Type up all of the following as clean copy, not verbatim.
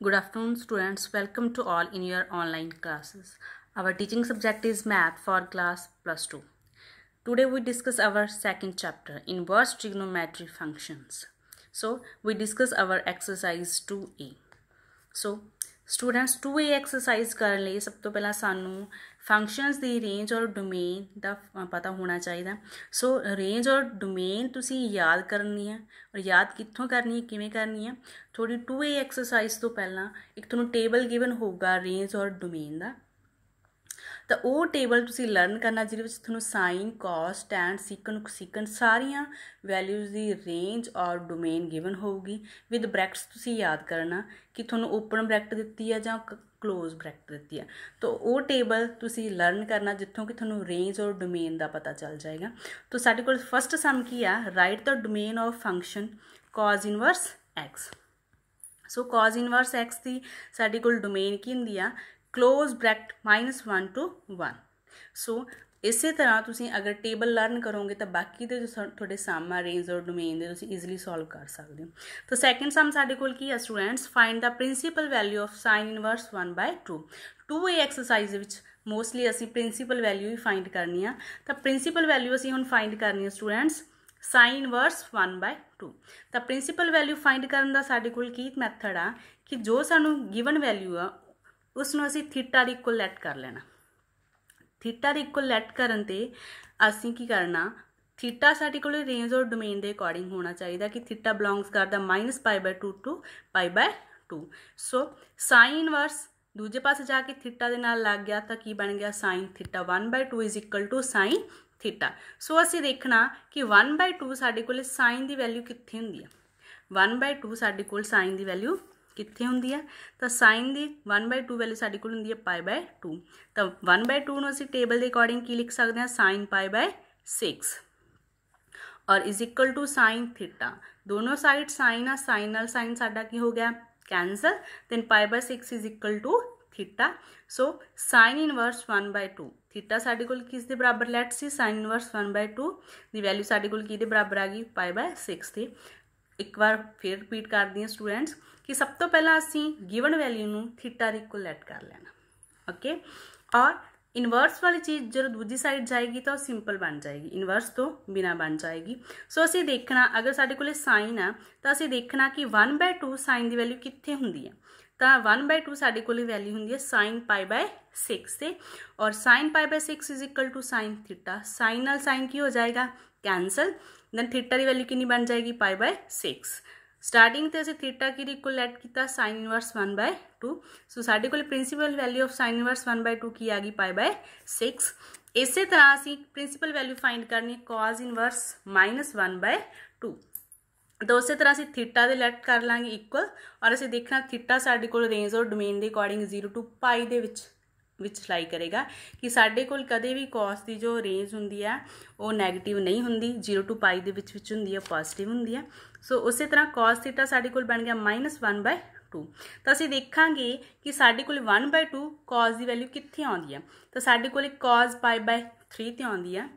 Good afternoon, students. Welcome to all in your online classes. Our teaching subject is Math for class +2. Today we discuss our second chapter, Inverse Trigonometry Functions. So we discuss our exercise 2A. So students 2A exercise करने लिए सब तो पहला सानू functions दी range और domain का पता होना चाहिए। सो रेंज और डोमेन तुसी याद करनी है और याद कित्थों करनी है, किवें करनी है। थोड़ी 2A एक्सरसाइज तो पहला एक तुहानू टेबल गिवन होगा रेंज और डोमेन का, तो वो टेबल तुसी लर्न करना जिहदे विच तुहानू साइन, कॉस, टैन, सीकन सारियां वैल्यूज़ दी रेंज और डोमेन गिवन होगी। विद ब्रैकेट्स तुसी याद करना कि तुहानू ओपन ब्रैकेट दित्ती है जां क्लोज ब्रैकेट दित्ती है, तो वो टेबल तुसी लर्न करना जित्थों कि तुहानू रेंज और डोमेन का पता चल जाएगा। तो साडे कोल फस्ट सम की है, right the domain of function cause inverse x. Show cause inverse x की साडे कोल डोमेन की हुंदी आ क्लोज ब्रैकेट -1 to 1। सो इस तरह तुसी अगर टेबल लर्न करोगे तो बाकी के जो थोड़े सम आ रेंज और डोमेन के ईजिली सॉल्व कर सकते हो। तो सैकेंड सम साडे कोल की है students, find the principal value of sine inverse 1/2। 2A exercise which mostly असी प्रिंसीपल वैल्यू ही फाइंड करनी है। तो प्रिंसीपल वैल्यू असी हुण फाइंड करनी है स्टूडेंट्स साइन इनवर्स 1/2। तो प्रिंसीपल वैल्यू फाइंड करने का साडे कोल की मैथड आ कि जो सानू गिवन वैल्यू आ उसनों असी थीटा दी इक्वल लैट कर लेना। थीटा दी इक्वल लैट करन ते असी की करना, थीटा साडे कोल रेंज और डोमेन के अकॉर्डिंग होना चाहिए कि थीटा बिलोंग्स करता -π/2 to π/2। सो साइन इनवर्स दूजे पासे जाके थीटा दे नाल लग गया तो की बन गया sine theta 1/2 is equal to sine theta. So असी देखना कि 1/2 साडे कोल साइन की वैल्यू कित्थे हुंदी है। 1/2 साडे कोल साइन की वैल्यू कित्थे हुंदी है, तो साइन दी 1/2 वैल्यू साडे कोल हुंदी है π/2। तो 1/2 नूं असीं टेबल के अकॉर्डिंग की लिख सकते हैं साइन π/6 और is equal to sine theta. दोनों साइड साइन आ, साइन नाल साइन साडा की हो गया cancel, then π/6 is equal to theta. So sine inverse 1/2 theta साडे कोल किस दे बराबर लैट सी साइन इनवर्स 1/2 दी वैल्यू साडे कोल किहदे बराबर आ गई π/6 थी। एक बार फिर रिपीट कर दी स्टूडेंट्स कि सब तो पहला असी गिवन वैल्यू नूं थीटा दी इक्वल लैट कर लेना, ओके। और इनवर्स वाली चीज़ जो दूजी साइड जाएगी तो सिंपल बन जाएगी, इनवर्स तो बिना बन जाएगी। सो असी देखना अगर साडे कोले साइन आ तो असी देखना कि 1/2 साइन की वैल्यू कित्थे हुंदी है, तो 1/2 साडे कोले वैल्यू हुंदी है साइन π/6 से, और sine π/6 is equal to sine theta. Sine नाल साइन की हो जाएगा कैंसल, दैन थीटा की वैल्यू कितनी बन जाएगी π/6। स्टार्टिंग तो असीं थीटा की इक्वल लैट किया साइन इनवर्स 1/2। सो साडे कोल principal value of sine inverse 1/2 की आ गई π/6। इस तरह असीं प्रिंसीपल वैल्यू फाइंड करनी कॉज इनवर्स -1/2। तो उस तरह असीं थीटा दे लैट कर लांगे इक्वल, और असीं देखना थीटा साडे कोल रेंज और डोमेन के अकॉर्डिंग 0 to π दे विच लाई करेगा कि साडे कोल कदे भी कॉस की जो रेंज हुंदी है वो नैगेटिव नहीं हुंदी, 0 to π दे विच हुंदी है, पॉजिटिव हुंदी है। सो उस तरह कॉस थीटा साडे कोल बन गया -1/2। तो असीं देखांगे कि साडे कोल 1/2 कॉस की वैल्यू कित्थे आउंदी है, तो साडे कोल कॉस π/3 ते आउंदी है।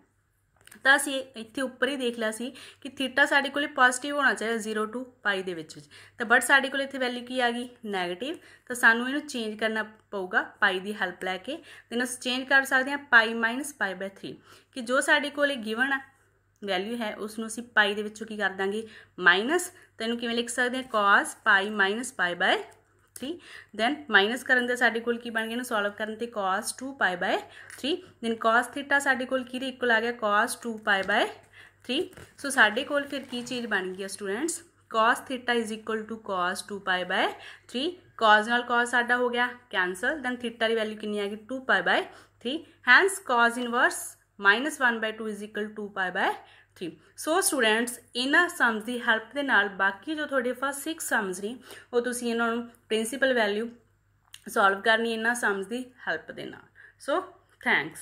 तो असीं इत्थे उपर ही देख लिया सी कि थीटा साडे कोल पॉजिटिव होना चाहिए 0 to π दे विच, तो बट साडे कोल इत्थे वैल्यू की आ गई नैगेटिव। तो सानू इहनूं चेंज करना पऊगा पाई की हेल्प लैके, दैन असीं चेंज कर सकते हैं π - π/3 कि जो साडे कोल गिवन वैल्यू है उसनूं असीं पाई दे विचों की कर दांगे माइनस, तो इहनूं किवें लिख सकते हैं कॉस π - π/3। दैन माइनस करन दे साडे कोल की बन गया, सॉल्व करन ते कॉस 2π/3। दैन कॉस थीटा साडे कोल की इक्वल आ गया कॉस 2π/3। सो साडे कोल फिर की चीज़ बन गई students, cos theta is equal to cos 2π/3। Cos नाल कॉस साडा हो गया कैंसल, दैन थीटा की वैल्यू कितनी आ गई 2π/3। Hence cos inverse -1/2 is equal 2π/3। So students इन्हां सम्स की हेल्प के नाल बाकी जो थोड़े फर्स्ट 6 सम्स ने वो तुसीं इन्हां नूं प्रिंसीपल वैल्यू सॉल्व करनी इन्हां सम्स की हेल्प के नाल। So thanks.